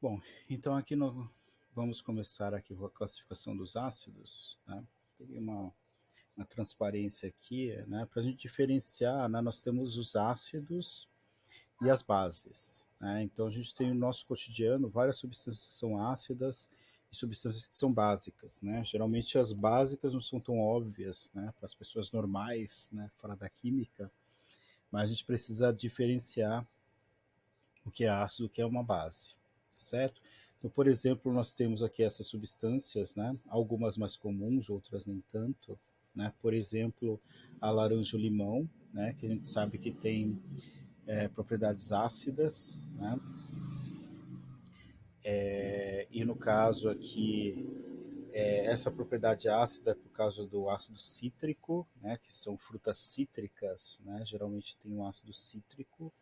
Bom, então aqui vamos começar aqui com a classificação dos ácidos, né? Teria uma transparência aqui, né? Para a gente diferenciar, né? Nós temos os ácidos e as bases, né? Então a gente tem no nosso cotidiano várias substâncias que são ácidas e substâncias que são básicas, né? Geralmente as básicas não são tão óbvias, né? Para as pessoas normais, né? Fora da química, mas a gente precisa diferenciar o que é ácido, o que é uma base, certo? Então, por exemplo, nós temos aqui essas substâncias, né? Algumas mais comuns, outras nem tanto, né? Por exemplo, a laranja-limão, né? Que a gente sabe que tem propriedades ácidas, né? E no caso aqui, essa propriedade ácida é por causa do ácido cítrico, né? Que são frutas cítricas, né? Geralmente tem um ácido cítrico,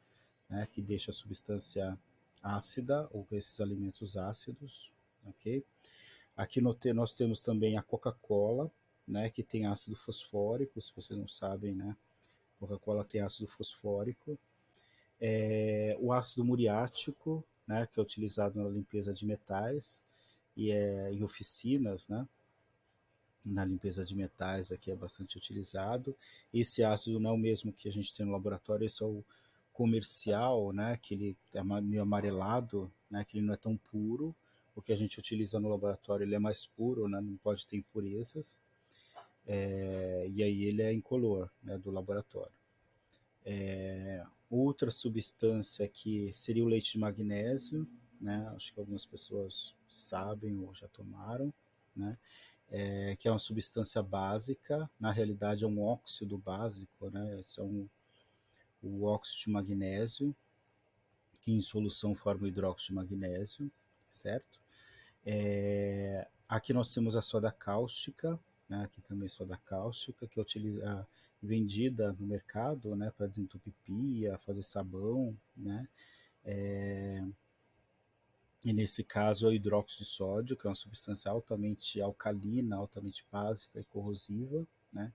né, que deixa a substância ácida ou esses alimentos ácidos, ok? Aqui nós temos também a Coca-Cola, né, que tem ácido fosfórico, se vocês não sabem, né, Coca-Cola tem ácido fosfórico. O ácido muriático, né, que é utilizado na limpeza de metais e em oficinas, né, na limpeza de metais aqui é bastante utilizado. Esse ácido não é o mesmo que a gente tem no laboratório, esse é o comercial, né, que ele é meio amarelado, né, que ele não é tão puro. O que a gente utiliza no laboratório ele é mais puro, né, não pode ter impurezas. E aí ele é incolor, né, do laboratório. Outra substância que seria o leite de magnésio, né, acho que algumas pessoas sabem ou já tomaram, né, que é uma substância básica, na realidade é um óxido básico, né? Esse é o óxido de magnésio, que em solução forma o hidróxido de magnésio, certo? Aqui nós temos a soda cáustica, né? Aqui também soda cáustica, que é vendida no mercado, né? Para desentupir pia, fazer sabão, né? E nesse caso é o hidróxido de sódio, que é uma substância altamente alcalina, altamente básica e corrosiva, né?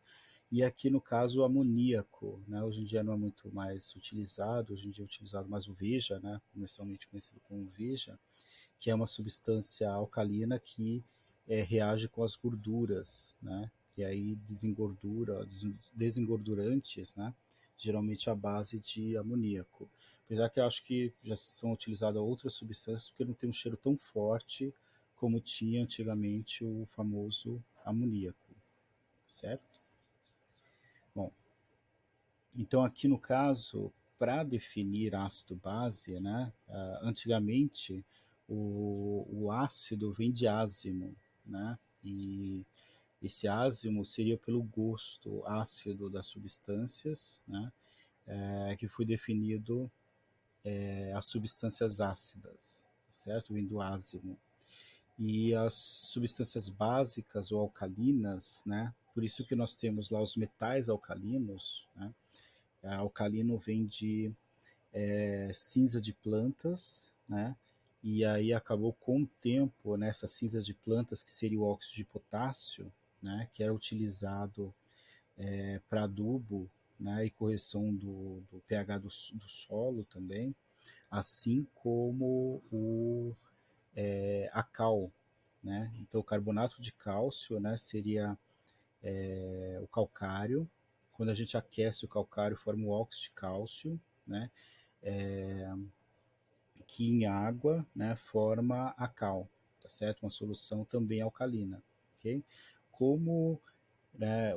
E aqui no caso o amoníaco, né? Hoje em dia não é muito mais utilizado, hoje em dia é utilizado mais o Veja, né? Comercialmente conhecido como Veja, que é uma substância alcalina que reage com as gorduras, né? E aí desengordurantes, né? Geralmente à base de amoníaco. Apesar que eu acho que já são utilizadas outras substâncias porque não tem um cheiro tão forte como tinha antigamente o famoso amoníaco, certo? Bom, então aqui no caso, para definir ácido-base, né, antigamente o ácido vem de ázimo, né, e esse ázimo seria pelo gosto ácido das substâncias, né, que foi definido as substâncias ácidas, certo? Vem do ázimo. E as substâncias básicas ou alcalinas, né, por isso que nós temos lá os metais alcalinos, né, alcalino vem de cinza de plantas, né? E aí acabou com o tempo nessa cinza de plantas que seria o óxido de potássio, né? Que era utilizado para adubo, né? E correção do pH do solo também, assim como a cal, né? Então o carbonato de cálcio, né? Seria o calcário. Quando a gente aquece o calcário forma o óxido de cálcio, né? Que em água, né, forma a cal, tá certo? Uma solução também alcalina, ok? Como, né,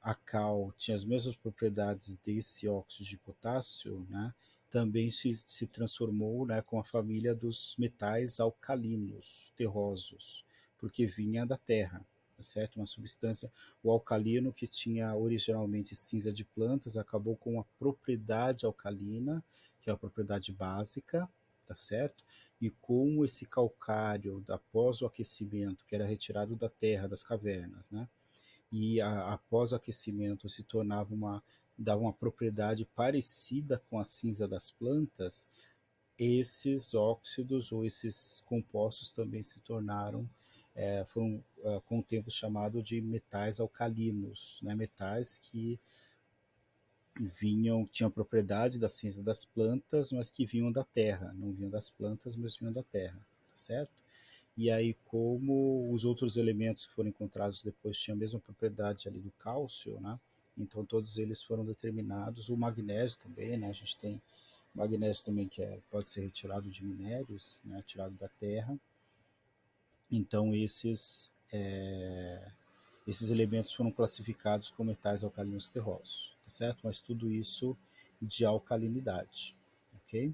a cal tinha as mesmas propriedades desse óxido de potássio, né, também se transformou, né, com a família dos metais alcalinos, terrosos, porque vinha da terra, tá certo? Uma substância, o alcalino que tinha originalmente cinza de plantas, acabou com a propriedade alcalina, que é a propriedade básica, tá certo? E com esse calcário após o aquecimento, que era retirado da terra, das cavernas, né? E após o aquecimento se tornava dava uma propriedade parecida com a cinza das plantas, esses óxidos ou esses compostos também se tornaram, foram com o tempo chamado de metais alcalinos, né? Metais que tinham propriedade da ciência das plantas, mas que vinham da terra, não vinham das plantas, mas vinham da terra, certo? E aí, como os outros elementos que foram encontrados depois tinham a mesma propriedade ali do cálcio, né? Então todos eles foram determinados, o magnésio também, né? A gente tem magnésio também que pode ser retirado de minérios, né? Tirado da terra. Então esses elementos foram classificados como metais alcalinos terrosos, tá certo? Mas tudo isso de alcalinidade, ok?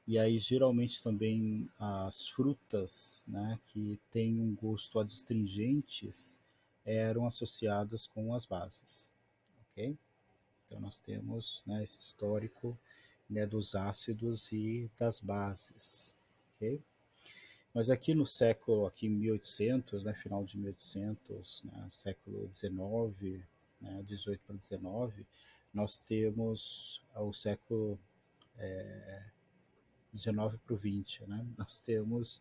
E aí geralmente também as frutas, né, que têm um gosto adstringentes, eram associadas com as bases, ok? Então nós temos, né, esse histórico, né, dos ácidos e das bases, ok? Mas aqui no século, aqui em 1800, né, final de 1800, né, século 19, né, 18 para 19, nós temos o século 19 para o 20, né? Nós temos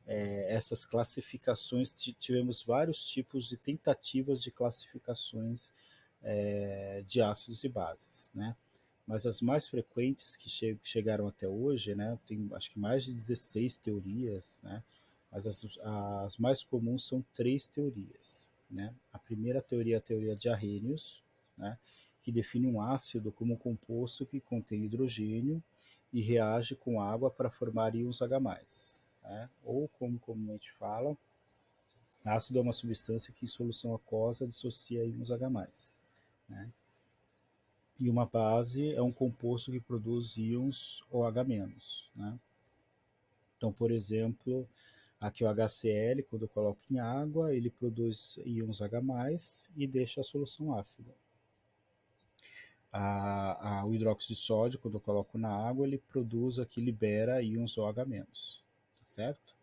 essas classificações, tivemos vários tipos de tentativas de classificações de ácidos e bases, né? Mas as mais frequentes que chegaram até hoje, né, tem acho que mais de 16 teorias, né, mas as mais comuns são três teorias. Né? A primeira teoria é a teoria de Arrhenius, né, que define um ácido como um composto que contém hidrogênio e reage com água para formar íons H+. Né? Ou, como comumente falam, ácido é uma substância que em solução aquosa dissocia íons H+. Né? E uma base é um composto que produz íons OH-. Né? Então, por exemplo, aqui o HCl, quando eu coloco em água, ele produz íons H+, e deixa a solução ácida. O hidróxido de sódio, quando eu coloco na água, ele produz aqui, libera íons OH-, tá certo?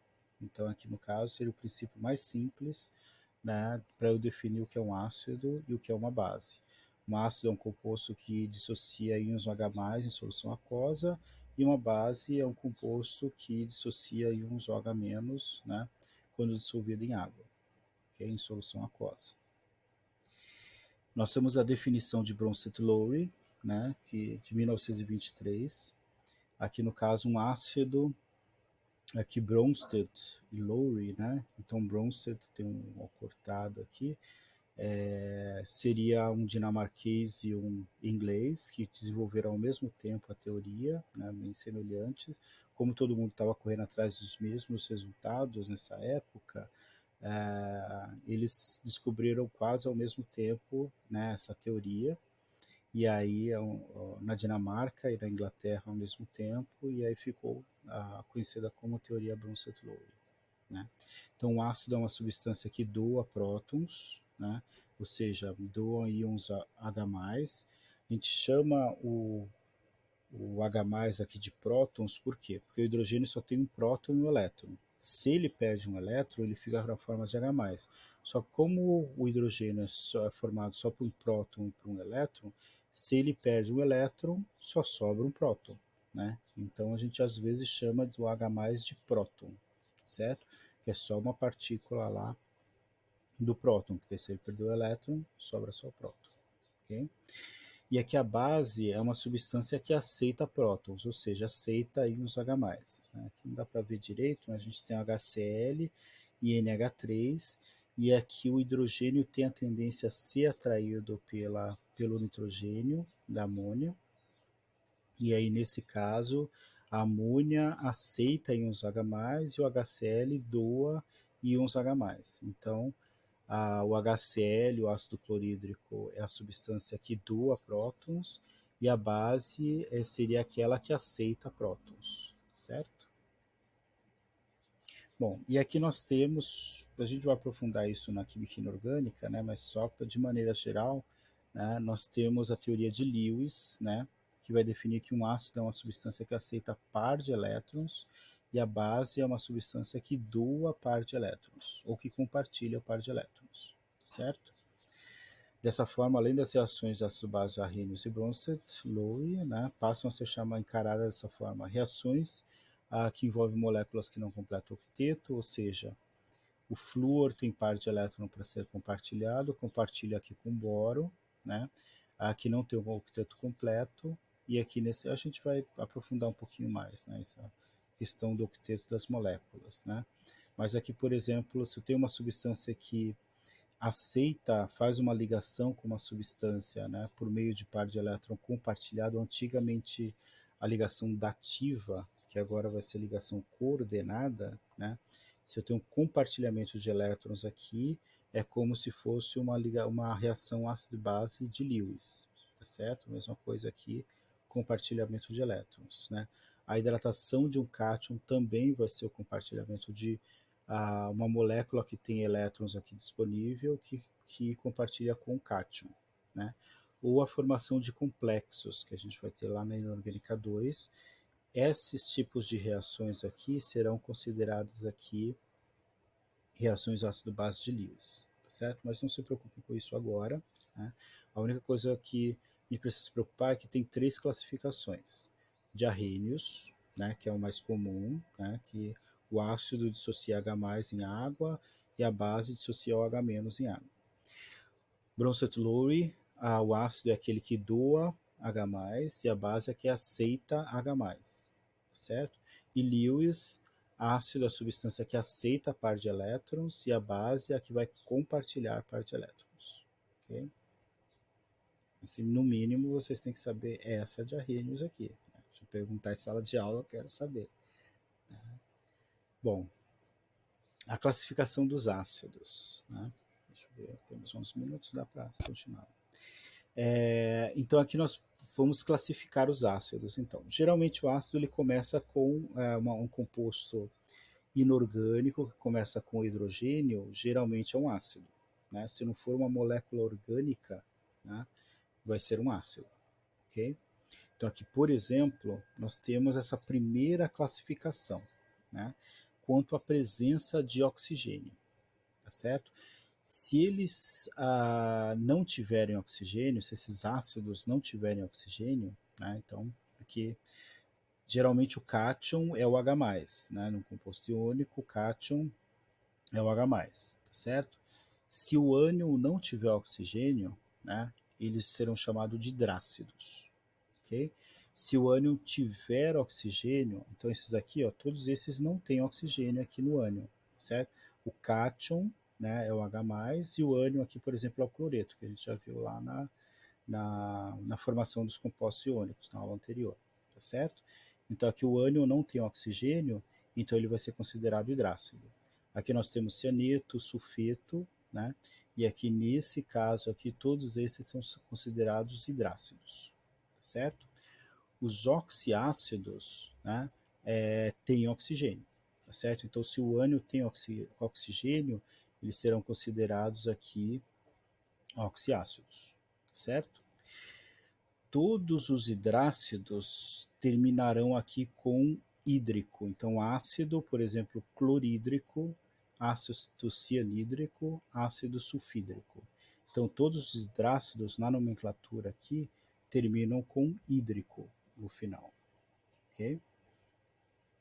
Então, aqui no caso, seria o princípio mais simples, né, para eu definir o que é um ácido e o que é uma base. Um ácido é um composto que dissocia íons OH+ em solução aquosa, e uma base é um composto que dissocia íons OH-, né, quando dissolvido em água, okay, em solução aquosa. Nós temos a definição de Bronsted-Lowry, né, de 1923. Aqui no caso um ácido, aqui Bronsted e Lowry, né? Então Bronsted tem um cortado aqui, seria um dinamarquês e um inglês que desenvolveram ao mesmo tempo a teoria, né, bem semelhantes. Como todo mundo estava correndo atrás dos mesmos resultados nessa época, eles descobriram quase ao mesmo tempo, né, essa teoria. E aí na Dinamarca e na Inglaterra ao mesmo tempo, e aí ficou conhecida como teoria Bronsted-Lowry. Né? Então, o ácido é uma substância que doa prótons, né? Ou seja, doa íons H+. A gente chama o H+, aqui de prótons, por quê? Porque o hidrogênio só tem um próton e um elétron. Se ele perde um elétron, ele fica na forma de H+. Só que como o hidrogênio é formado só por um próton e por um elétron, se ele perde um elétron, só sobra um próton. Né? Então a gente às vezes chama do H+ de próton, certo? Que é só uma partícula lá do próton, porque se ele perder o elétron, sobra só o próton. Okay? E aqui a base é uma substância que aceita prótons, ou seja, aceita íons H+. Né? Aqui não dá para ver direito, mas a gente tem HCl e NH3, e aqui o hidrogênio tem a tendência a ser atraído pelo nitrogênio da amônia, e aí nesse caso a amônia aceita íons H+, e o HCl doa íons H+. Então, o HCl, o ácido clorídrico, é a substância que doa prótons, e a base seria aquela que aceita prótons, certo? Bom, e aqui nós temos, a gente vai aprofundar isso na química inorgânica, né, mas só de maneira geral, né, nós temos a teoria de Lewis, né, que vai definir que um ácido é uma substância que aceita par de elétrons, e a base é uma substância que doa par de elétrons, ou que compartilha par de elétrons, certo? Dessa forma, além das reações de ácido-base Arrhenius e Bronsted-Lowry, né, passam a ser encaradas dessa forma reações que envolvem moléculas que não completam o octeto, ou seja, o flúor tem par de elétron para ser compartilhado, compartilha aqui com boro, né? Aqui não tem um octeto completo, e aqui nesse a gente vai aprofundar um pouquinho mais, né, essa questão do octeto das moléculas, né? Mas aqui, por exemplo, se eu tenho uma substância que aceita, faz uma ligação com uma substância, né, por meio de par de elétron compartilhado, antigamente a ligação dativa, que agora vai ser ligação coordenada, né? Se eu tenho um compartilhamento de elétrons aqui, é como se fosse uma reação ácido-base de Lewis, tá certo? Mesma coisa aqui, compartilhamento de elétrons, né? A hidratação de um cátion também vai ser o compartilhamento de uma molécula que tem elétrons aqui disponível que compartilha com o cátion, né? Ou a formação de complexos, que a gente vai ter lá na inorgânica 2. Esses tipos de reações aqui serão consideradas aqui reações ácido-base de Lewis, tá certo? Mas não se preocupe com isso agora, né? A única coisa que a gente precisa se preocupar é que tem 3 classificações de arrênios, né, que é o mais comum, né, que o ácido dissocia H+ em água e a base dissocia o H- em água. Bronsted-Lowry, o ácido é aquele que doa H+, e a base é que aceita H+, certo? E Lewis, ácido é a substância que aceita a par de elétrons, e a base é a que vai compartilhar a par de elétrons. Ok? Assim, no mínimo, vocês têm que saber essa de arrênios aqui. Se eu perguntar em sala de aula, eu quero saber. Bom, a classificação dos ácidos, né? Deixa eu ver, temos uns minutos, dá para continuar. Então aqui nós vamos classificar os ácidos. Então, geralmente o ácido ele começa com um composto inorgânico que começa com hidrogênio, geralmente é um ácido, né? Se não for uma molécula orgânica, né, vai ser um ácido, ok? Então aqui, por exemplo, nós temos essa primeira classificação, né, quanto à presença de oxigênio, tá certo? Se eles não tiverem oxigênio, se esses ácidos não tiverem oxigênio, né, então aqui geralmente o cátion é o H+, né, no composto iônico o cátion é o H+, tá certo? Se o ânion não tiver oxigênio, né, eles serão chamados de hidrácidos, ok? Se o ânion tiver oxigênio, então esses aqui, ó, todos esses não têm oxigênio aqui no ânion, certo? O cátion, né, é o H+, e o ânion aqui, por exemplo, é o cloreto, que a gente já viu lá na formação dos compostos iônicos, na aula anterior, tá certo? Então aqui o ânion não tem oxigênio, então ele vai ser considerado hidrácido. Aqui nós temos cianeto, sulfeto, né? E aqui nesse caso aqui todos esses são considerados hidrácidos, tá certo? Os oxiácidos, né, têm oxigênio, tá certo? Então se o ânion tem oxigênio, eles serão considerados aqui oxiácidos, certo? Todos os hidrácidos terminarão aqui com hídrico. Então, ácido, por exemplo, clorídrico, ácido cianídrico, ácido sulfídrico. Então, todos os hidrácidos na nomenclatura aqui terminam com hídrico no final. Okay?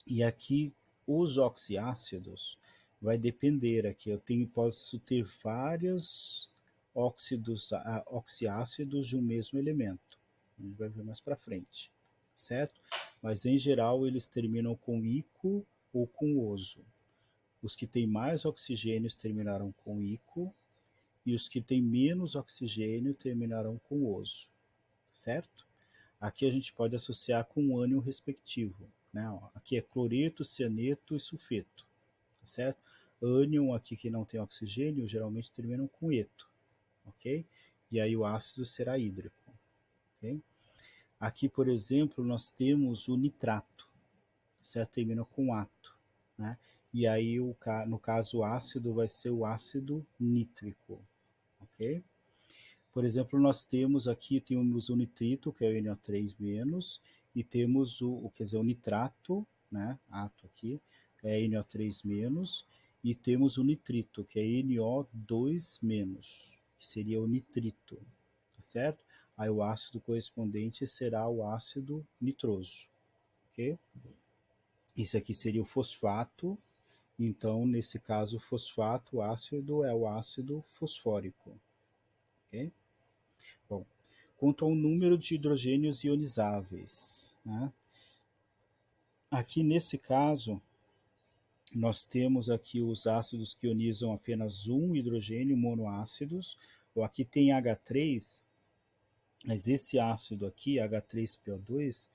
E aqui, os oxiácidos vai depender aqui. Posso ter vários oxiácidos de um mesmo elemento. A gente vai ver mais para frente, certo? Mas em geral eles terminam com ico ou com oso. Os que têm mais oxigênio terminarão com ico e os que têm menos oxigênio terminarão com oso, certo? Aqui a gente pode associar com o ânion respectivo, né? Aqui é cloreto, cianeto e sulfeto, certo? Ânion aqui que não tem oxigênio geralmente terminam com eto, ok? E aí o ácido será hídrico, ok? Aqui, por exemplo, nós temos o nitrato, certo? Termina com ato, né? E aí, no caso, o ácido vai ser o ácido nítrico, ok? Por exemplo, nós temos o nitrito, que é o NO3-, e temos quer dizer, o nitrato, né? Ato aqui, é NO3-, e temos o nitrito, que é NO2-, que seria o nitrito, tá certo? Aí o ácido correspondente será o ácido nitroso, ok? Isso aqui seria o fosfato, então nesse caso o fosfato, o ácido é o ácido fosfórico, ok? Bom, Quanto ao número de hidrogênios ionizáveis, né? Aqui nesse caso, nós temos aqui os ácidos que ionizam apenas um hidrogênio, monoácidos, ou aqui tem H3, mas esse ácido aqui, H3PO2,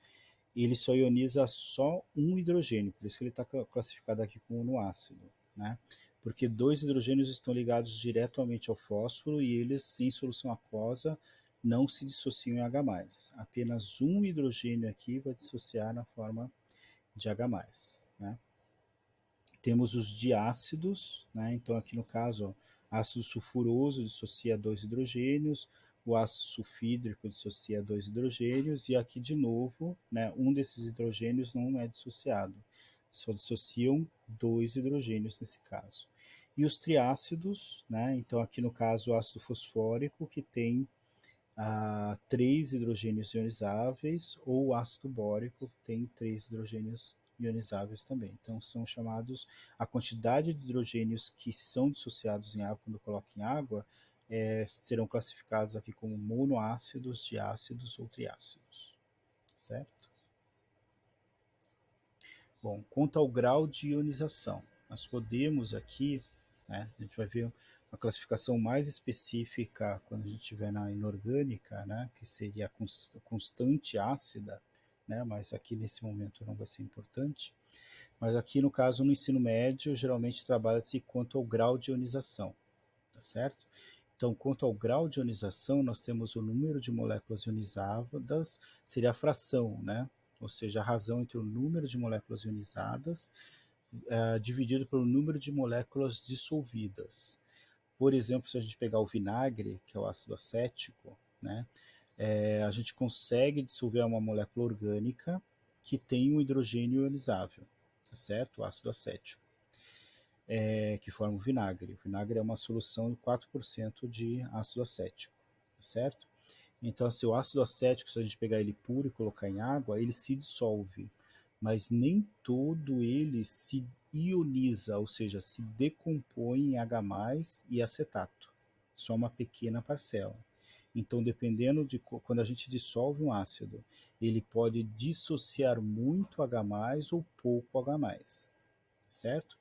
ele só ioniza só um hidrogênio, por isso que ele está classificado aqui como monoácido, né? Porque dois hidrogênios estão ligados diretamente ao fósforo e eles, em solução aquosa, não se dissociam em H+. Apenas um hidrogênio aqui vai dissociar na forma de H+, né? Temos os diácidos, né? Então aqui no caso, ó, ácido sulfuroso dissocia dois hidrogênios, o ácido sulfídrico dissocia dois hidrogênios, e aqui de novo, né, um desses hidrogênios não é dissociado, só dissociam dois hidrogênios nesse caso. E os triácidos, né? Então aqui no caso o ácido fosfórico, que tem três hidrogênios ionizáveis, ou o ácido bórico, que tem três hidrogênios ionizáveis também. Então são chamados, a quantidade de hidrogênios que são dissociados em água quando coloca em água serão classificados aqui como monoácidos, diácidos ou triácidos, certo? Bom, quanto ao grau de ionização, nós podemos aqui, né, a gente vai ver uma classificação mais específica quando a gente estiver na inorgânica, né, que seria a constante ácida, né, mas aqui nesse momento não vai ser importante. Mas aqui no caso, no ensino médio, geralmente trabalha-se quanto ao grau de ionização, tá certo? Então, quanto ao grau de ionização, nós temos o número de moléculas ionizadas, seria a fração, né? Ou seja, a razão entre o número de moléculas ionizadas dividido pelo número de moléculas dissolvidas. Por exemplo, se a gente pegar o vinagre, que é o ácido acético, né? A gente consegue dissolver uma molécula orgânica que tem um hidrogênio ionizável, tá certo? O ácido acético, que forma o vinagre. O vinagre é uma solução de 4% de ácido acético, tá certo? Então, se o ácido acético, se a gente pegar ele puro e colocar em água, ele se dissolve, mas nem todo ele se ioniza, ou seja, se decompõe em H+ e acetato, só uma pequena parcela. Então, dependendo de quando a gente dissolve um ácido, ele pode dissociar muito H+ ou pouco H+, certo?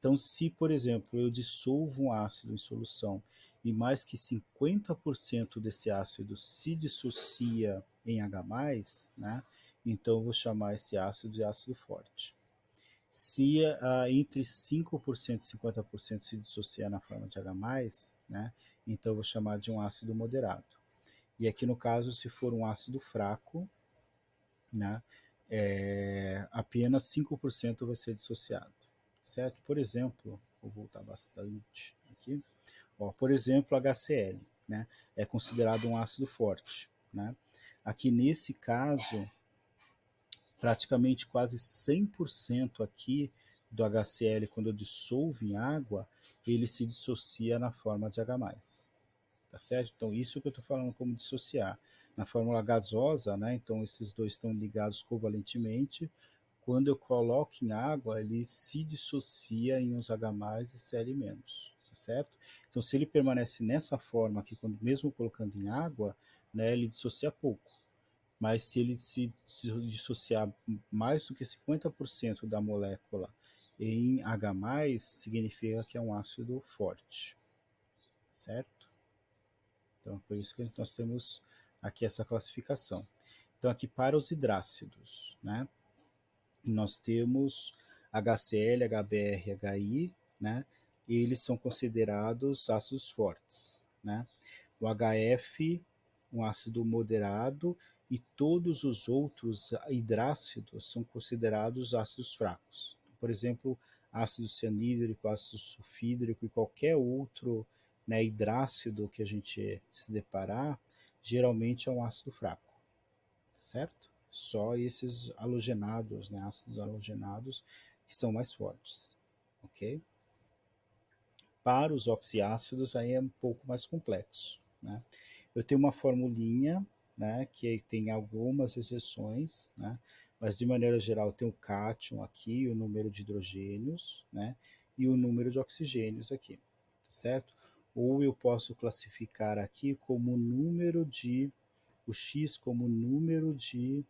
Então, se, por exemplo, eu dissolvo um ácido em solução e mais que 50% desse ácido se dissocia em H+, né, então eu vou chamar esse ácido de ácido forte. Se entre 5% e 50% se dissociar na forma de H+, né, então eu vou chamar de um ácido moderado. E aqui no caso, se for um ácido fraco, né, apenas 5% vai ser dissociado, certo? Por exemplo, vou voltar bastante aqui. Ó, por exemplo, HCl, né, é considerado um ácido forte, né? Aqui nesse caso, praticamente quase 100% aqui do HCl, quando eu dissolvo em água, ele se dissocia na forma de H+, tá certo? Então, isso que eu estou falando como dissociar. Na fórmula gasosa, né, então esses dois estão ligados covalentemente, quando eu coloco em água, ele se dissocia em uns H+ e Cl-, tá certo? Então, se ele permanece nessa forma aqui, quando mesmo colocando em água, né, ele dissocia pouco. Mas se ele se dissociar mais do que 50% da molécula em H+, significa que é um ácido forte, certo? Então, por isso que nós temos aqui essa classificação. Então, aqui para os hidrácidos, né? Nós temos HCl, HBr, HI, né? E eles são considerados ácidos fortes, né? O HF, um ácido moderado, e todos os outros hidrácidos são considerados ácidos fracos. Por exemplo, ácido cianídrico, ácido sulfídrico e qualquer outro, né, hidrácido que a gente se deparar, geralmente é um ácido fraco, certo? Só esses halogenados, né, ácidos halogenados, que são mais fortes, ok? Para os oxiácidos, aí é um pouco mais complexo, né? Eu tenho uma formulinha, né, que tem algumas exceções, né, mas de maneira geral tem o cátion aqui, o número de hidrogênios, né, e o número de oxigênios aqui, certo? Ou eu posso classificar aqui como o número de o X como número de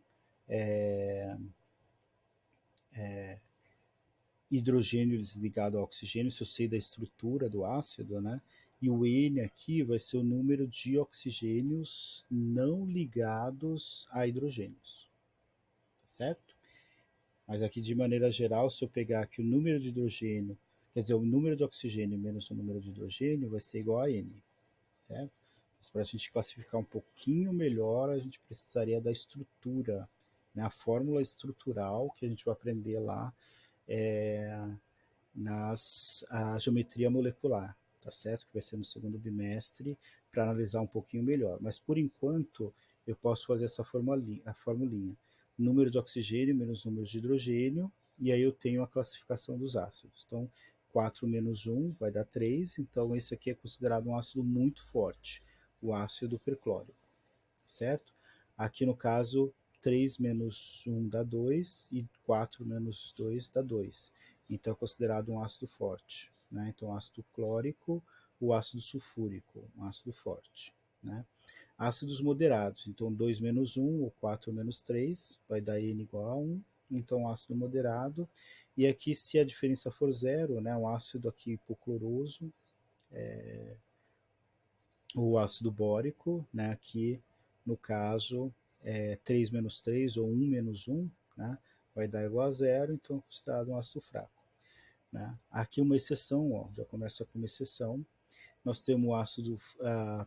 hidrogênio ligado ao oxigênio, se eu sei da estrutura do ácido, né? E o N aqui vai ser o número de oxigênios não ligados a hidrogênios, tá certo? Mas aqui, de maneira geral, se eu pegar aqui o número de hidrogênio, quer dizer, o número de oxigênio menos o número de hidrogênio vai ser igual a N, certo? Mas para a gente classificar um pouquinho melhor, a gente precisaria da estrutura, né? A fórmula estrutural que a gente vai aprender lá a geometria molecular, tá certo? Que vai ser no segundo bimestre, para analisar um pouquinho melhor. Mas por enquanto, eu posso fazer essa formulinha, a formulinha. Número de oxigênio menos número de hidrogênio, e aí eu tenho a classificação dos ácidos. Então, 4 menos 1 vai dar 3, então esse aqui é considerado um ácido muito forte, o ácido perclórico, certo? Aqui no caso, 3 menos 1 dá 2 e 4 menos 2 dá 2. Então é considerado um ácido forte, né? Então ácido clórico, o ácido sulfúrico, um ácido forte, né? Ácidos moderados, então 2 menos 1 ou 4 menos 3 vai dar N igual a 1, então ácido moderado. E aqui, se a diferença for zero, né, um ácido aqui hipocloroso, o ácido bórico, né, aqui no caso 3 menos 3 ou 1 menos 1, né, vai dar igual a zero, então é considerado um ácido fraco. Né. Aqui uma exceção, ó, já começa com uma exceção, nós temos o ácido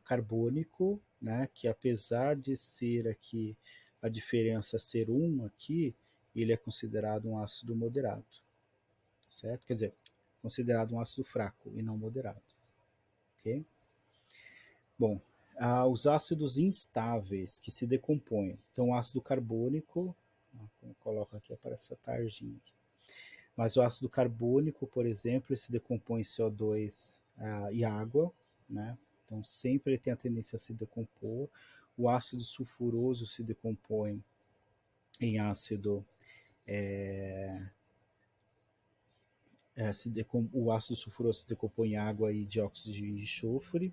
carbônico, né, que apesar de ser aqui a diferença ser 1 aqui, ele é considerado um ácido moderado, certo? Quer dizer, considerado um ácido fraco e não moderado, ok? Bom, os ácidos instáveis que se decompõem. Então, o ácido carbônico, como coloco aqui, aparece essa tarjinha aqui. Mas o ácido carbônico, por exemplo, ele se decompõe em CO2 e água, né? Então, sempre ele tem a tendência a se decompor. O ácido sulfuroso se decompõe em ácido o ácido sulfuroso se decompõe em água e dióxido de enxofre,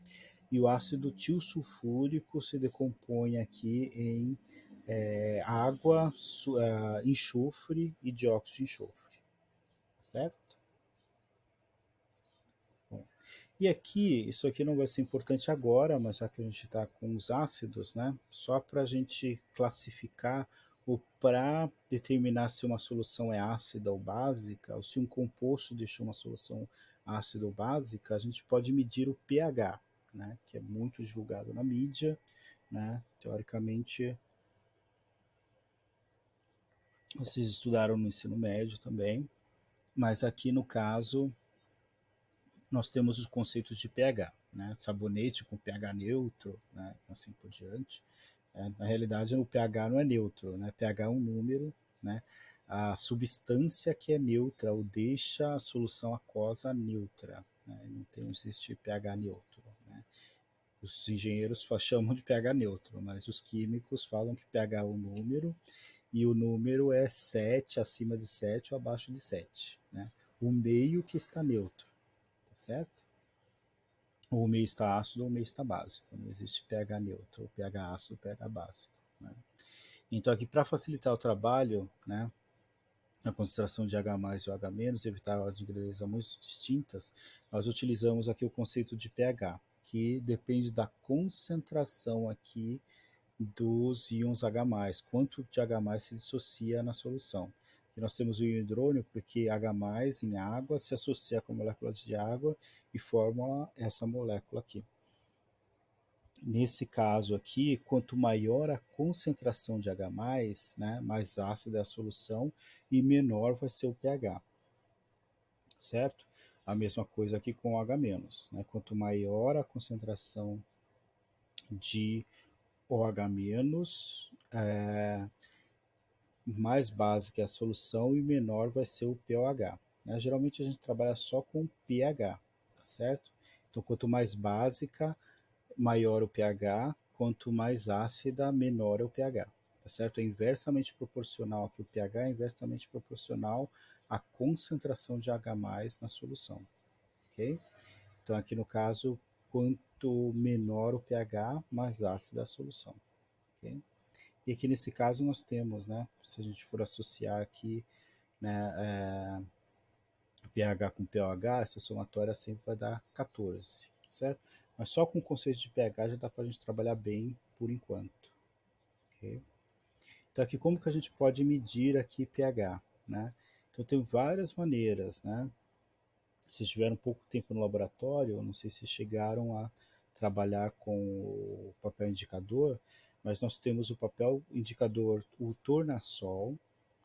e o ácido tiosulfúrico se decompõe aqui em água, enxofre e dióxido de enxofre, certo? Bom, e aqui, isso aqui não vai ser importante agora, mas já que a gente está com os ácidos, né? Só para a gente classificar ou para determinar se uma solução é ácida ou básica, ou se um composto deixou uma solução ácida ou básica, a gente pode medir o pH, né? Que é muito divulgado na mídia, né? Teoricamente, vocês estudaram no ensino médio também, mas aqui no caso nós temos os conceitos de pH, né? Sabonete com pH neutro, né? Assim por diante. Na realidade, o pH não é neutro, né? pH é um número, né? A substância que é neutra ou deixa a solução aquosa neutra, né? Não existe pH neutro, né? Os engenheiros chamam de pH neutro, mas os químicos falam que pH é um número e o número é 7, acima de 7 ou abaixo de 7, né? O meio que está neutro, tá certo? Ou o meio está ácido ou o meio está básico. Não existe pH neutro, ou pH ácido ou pH básico, né? Então aqui para facilitar o trabalho, né, a concentração de H+ e o H-, evitar de grelhas muito distintas, nós utilizamos aqui o conceito de pH, que depende da concentração aqui dos íons H+, quanto de H+ se dissocia na solução. E nós temos o íon hidrônio porque H+ em água se associa com a molécula de água e forma essa molécula aqui. Nesse caso aqui, quanto maior a concentração de H+, né, mais ácida é a solução e menor vai ser o pH, certo? A mesma coisa aqui com o H-, né? Quanto maior a concentração de OH-, mais básica é a solução e menor vai ser o pOH, né? Geralmente a gente trabalha só com pH, tá certo? Então, quanto mais básica, maior o pH, quanto mais ácida, menor é o pH, tá certo? É inversamente proporcional aqui, o pH é inversamente proporcional à concentração de H+ na solução, ok? Então aqui no caso, quanto menor o pH, mais ácida a solução, ok? ok? E aqui nesse caso nós temos, né, se a gente for associar aqui, né, pH com pOH, essa somatória sempre vai dar 14, certo? Mas só com o conceito de pH já dá para a gente trabalhar bem por enquanto, ok? Então aqui como que a gente pode medir aqui pH, né? Então tem várias maneiras, né? Se tiveram pouco tempo no laboratório, eu não sei se chegaram a trabalhar com o papel indicador, mas nós temos o papel indicador, o tornassol,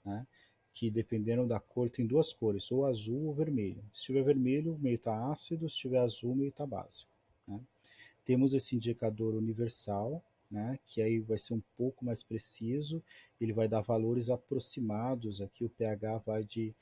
né? Que dependendo da cor, tem duas cores, ou azul ou vermelho. Se tiver vermelho, o meio está ácido, se tiver azul, o meio está básico, né? Temos esse indicador universal, né, que aí vai ser um pouco mais preciso, ele vai dar valores aproximados, aqui o pH vai de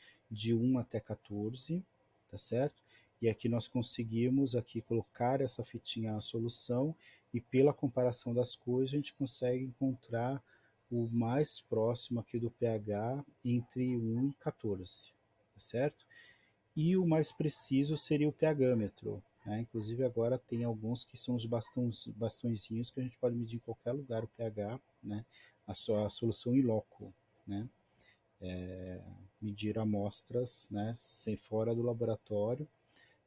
1 até 14, tá certo? E aqui nós conseguimos aqui colocar essa fitinha na solução e pela comparação das cores a gente consegue encontrar o mais próximo aqui do pH entre 1 e 14, tá certo? E o mais preciso seria o pHmetro, né? Inclusive agora tem alguns que são os bastõezinhos que a gente pode medir em qualquer lugar o pH, né? A solução in loco, né? Medir amostras, né? Sem fora do laboratório,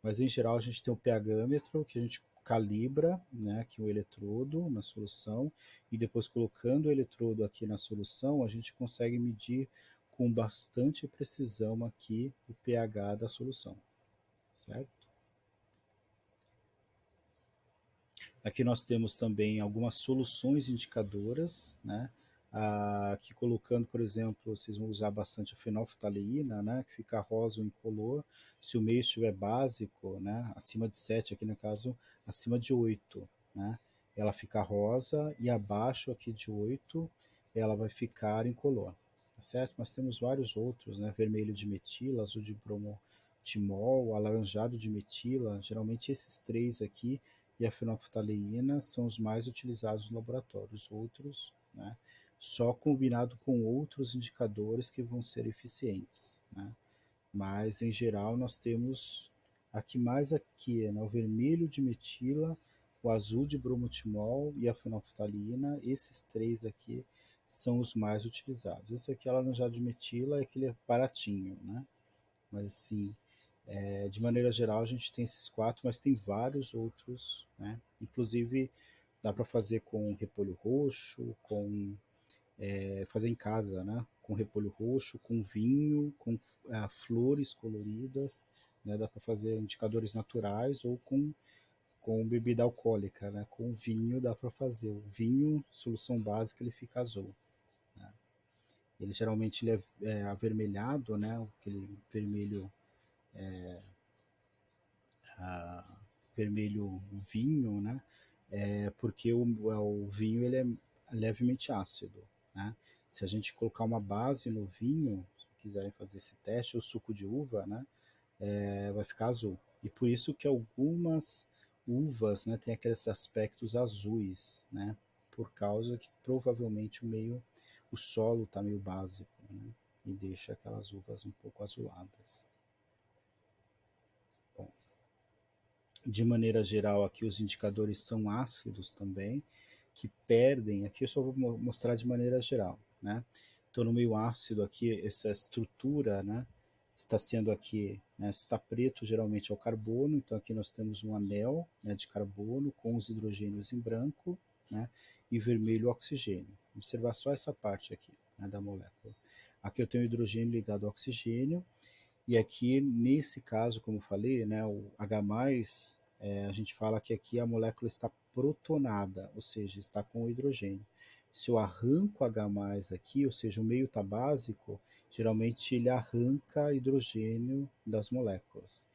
mas em geral a gente tem o pHmetro que a gente calibra, né? Aqui o eletrodo na solução e depois colocando o eletrodo aqui na solução a gente consegue medir com bastante precisão aqui o pH da solução, certo? Aqui nós temos também algumas soluções indicadoras, né? Aqui colocando, por exemplo, vocês vão usar bastante a fenolftaleína, né? Que fica rosa ou incolor. Se o meio estiver básico, né? Acima de 7, aqui no caso, acima de 8, né? Ela fica rosa e abaixo aqui de 8, ela vai ficar incolor, tá certo? Mas temos vários outros, né? Vermelho de metila, azul de bromotimol, alaranjado de metila. Geralmente esses três aqui e a fenolftaleína são os mais utilizados no laboratório. Os outros, né, só combinado com outros indicadores que vão ser eficientes, né? Mas em geral nós temos aqui, né, o vermelho de metila, o azul de bromotimol e a fenolftaleína. Esses três aqui são os mais utilizados. Esse aqui, a laranjado de metila, é aquele baratinho, né? Mas assim, de maneira geral, a gente tem esses quatro, mas tem vários outros, né? Inclusive, dá para fazer com repolho roxo, fazer em casa, né? Com repolho roxo, com vinho, com flores coloridas, né? Dá para fazer indicadores naturais ou com bebida alcoólica, né? Com vinho dá para fazer. O vinho, solução básica, ele fica azul, né? Ele geralmente ele é avermelhado, né? Aquele vermelho vermelho vinho, né? Porque o vinho ele é levemente ácido, né? Se a gente colocar uma base no vinho, se quiserem fazer esse teste, o suco de uva, né? Vai ficar azul. E por isso que algumas uvas, né, têm aqueles aspectos azuis, né? Por causa que provavelmente o solo está meio básico, né? E deixa aquelas uvas um pouco azuladas. Bom, de maneira geral, aqui os indicadores são ácidos também, que perdem, aqui eu só vou mostrar de maneira geral, né? Então, no meio ácido aqui, essa estrutura, né, está sendo aqui, né, está preto geralmente é o carbono, então aqui nós temos um anel, né, de carbono com os hidrogênios em branco, né, e vermelho o oxigênio. Observar só essa parte aqui, né, da molécula. Aqui eu tenho hidrogênio ligado ao oxigênio, e aqui, nesse caso, como eu falei, né, o H+, a gente fala que aqui a molécula está protonada, ou seja, está com hidrogênio. Se eu arranco H+ aqui, ou seja, o meio está básico, geralmente ele arranca hidrogênio das moléculas.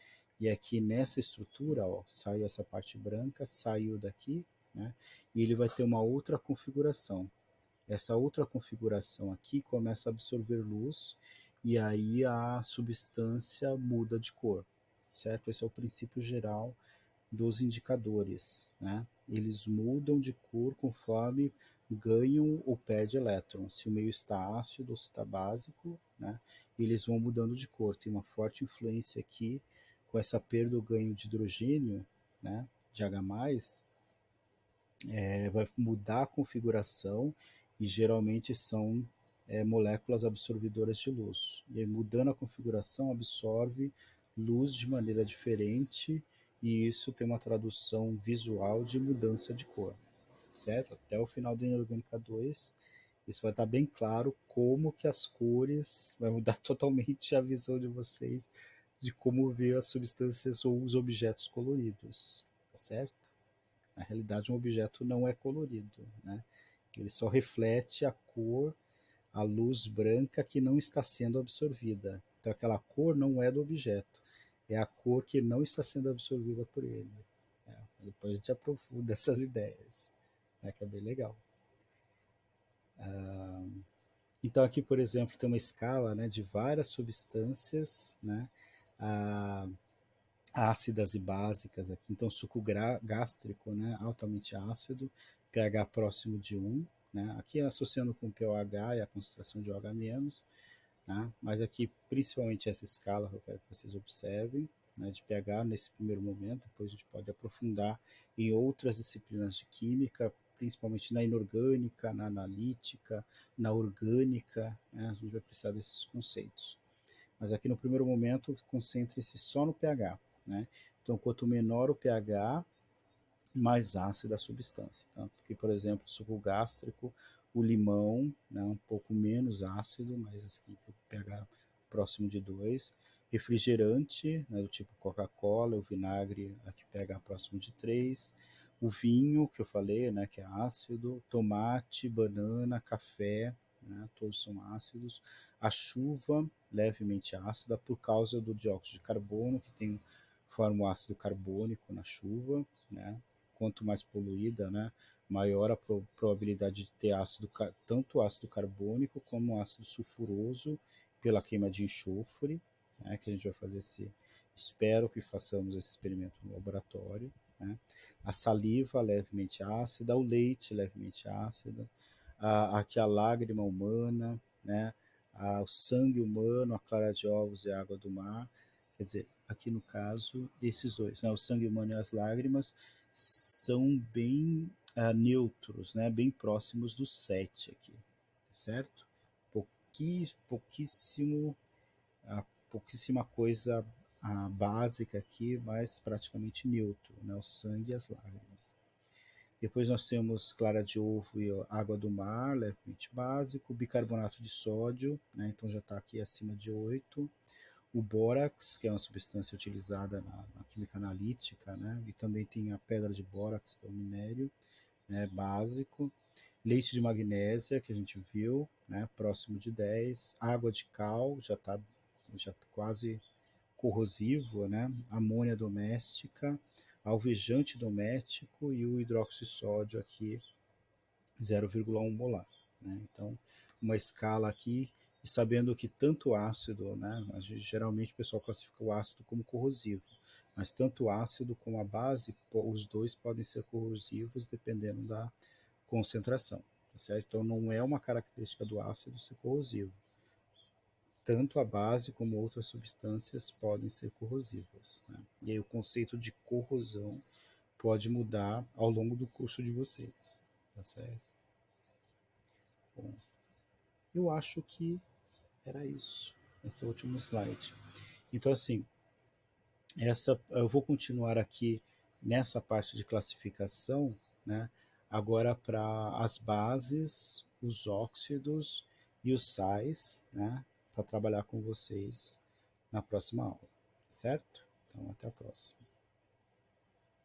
E aqui nessa estrutura, ó, saiu essa parte branca, saiu daqui, né, e ele vai ter uma outra configuração. Essa outra configuração aqui começa a absorver luz e aí a substância muda de cor, certo? Esse é o princípio geral dos indicadores, né? Eles mudam de cor conforme ganham ou perdem elétrons. Se o meio está ácido ou se está básico, né? Eles vão mudando de cor. Tem uma forte influência aqui com essa perda ou ganho de hidrogênio, né? De H+, vai mudar a configuração e geralmente são moléculas absorvedoras de luz. E aí, mudando a configuração, absorve luz de maneira diferente e isso tem uma tradução visual de mudança de cor, certo? Até o final do Inorgânica 2, isso vai estar bem claro como que as cores vai mudar totalmente a visão de vocês de como ver as substâncias ou os objetos coloridos, tá certo? Na realidade, um objeto não é colorido, né? Ele só reflete a cor, a luz branca que não está sendo absorvida. Então, aquela cor não é do objeto, é a cor que não está sendo absorvida por ele. É, depois a gente aprofunda essas ideias, né, que é bem legal. Então, aqui, por exemplo, tem uma escala, né, de várias substâncias, né, ah, ácidas e básicas aqui. Então, suco gástrico, né, altamente ácido, pH próximo de 1, né? Aqui associando com o pOH e a concentração de OH-, né? Mas aqui, principalmente essa escala que eu quero que vocês observem, né, de pH nesse primeiro momento, depois a gente pode aprofundar em outras disciplinas de química, principalmente na inorgânica, na analítica, na orgânica, né? A gente vai precisar desses conceitos. Mas aqui no primeiro momento, concentre-se só no pH, né? Então, quanto menor o pH, mais ácida a substância. Tanto que, por exemplo, suco gástrico, o limão, né, um pouco menos ácido, mas assim, o pH próximo de 2. Refrigerante, né, do tipo Coca-Cola, o vinagre, aqui pH próximo de 3. O vinho, que eu falei, né, que é ácido. Tomate, banana, café, né, todos são ácidos. A chuva, levemente ácida, por causa do dióxido de carbono, que tem forma o ácido carbônico na chuva, né? Quanto mais poluída, né, maior a probabilidade de ter ácido, tanto ácido carbônico como ácido sulfuroso pela queima de enxofre, né, que a gente vai fazer espero que façamos esse experimento no laboratório, né. A saliva levemente ácida, o leite levemente ácido, aqui a lágrima humana, né, o sangue humano, a clara de ovos e a água do mar, quer dizer, aqui no caso, esses dois, né, o sangue humano e as lágrimas, são bem neutros, né? Bem próximos do 7 aqui, certo? Pouquíssimo, pouquíssima coisa básica aqui, mas praticamente neutro, né? O sangue e as lágrimas. Depois nós temos clara de ovo e água do mar, levemente básico, bicarbonato de sódio, né? Então já está aqui acima de 8. O bórax, que é uma substância utilizada na química analítica, né? E também tem a pedra de bórax, que é um minério, né, básico. Leite de magnésia, que a gente viu, né, próximo de 10. Água de cal, já tá quase corrosivo, né? Amônia doméstica, alvejante doméstico e o hidróxido de sódio aqui 0,1 molar, né? Então, uma escala aqui, e sabendo que tanto ácido, né, geralmente o pessoal classifica o ácido como corrosivo, mas tanto o ácido como a base, os dois podem ser corrosivos dependendo da concentração, tá certo? Então, não é uma característica do ácido ser corrosivo. Tanto a base como outras substâncias podem ser corrosivas, né? E aí o conceito de corrosão pode mudar ao longo do curso de vocês, tá certo? Bom, eu acho que era isso, esse último slide. Então, assim, eu vou continuar aqui nessa parte de classificação, né? Agora para as bases, os óxidos e os sais, né? Para trabalhar com vocês na próxima aula, certo? Então, até a próxima.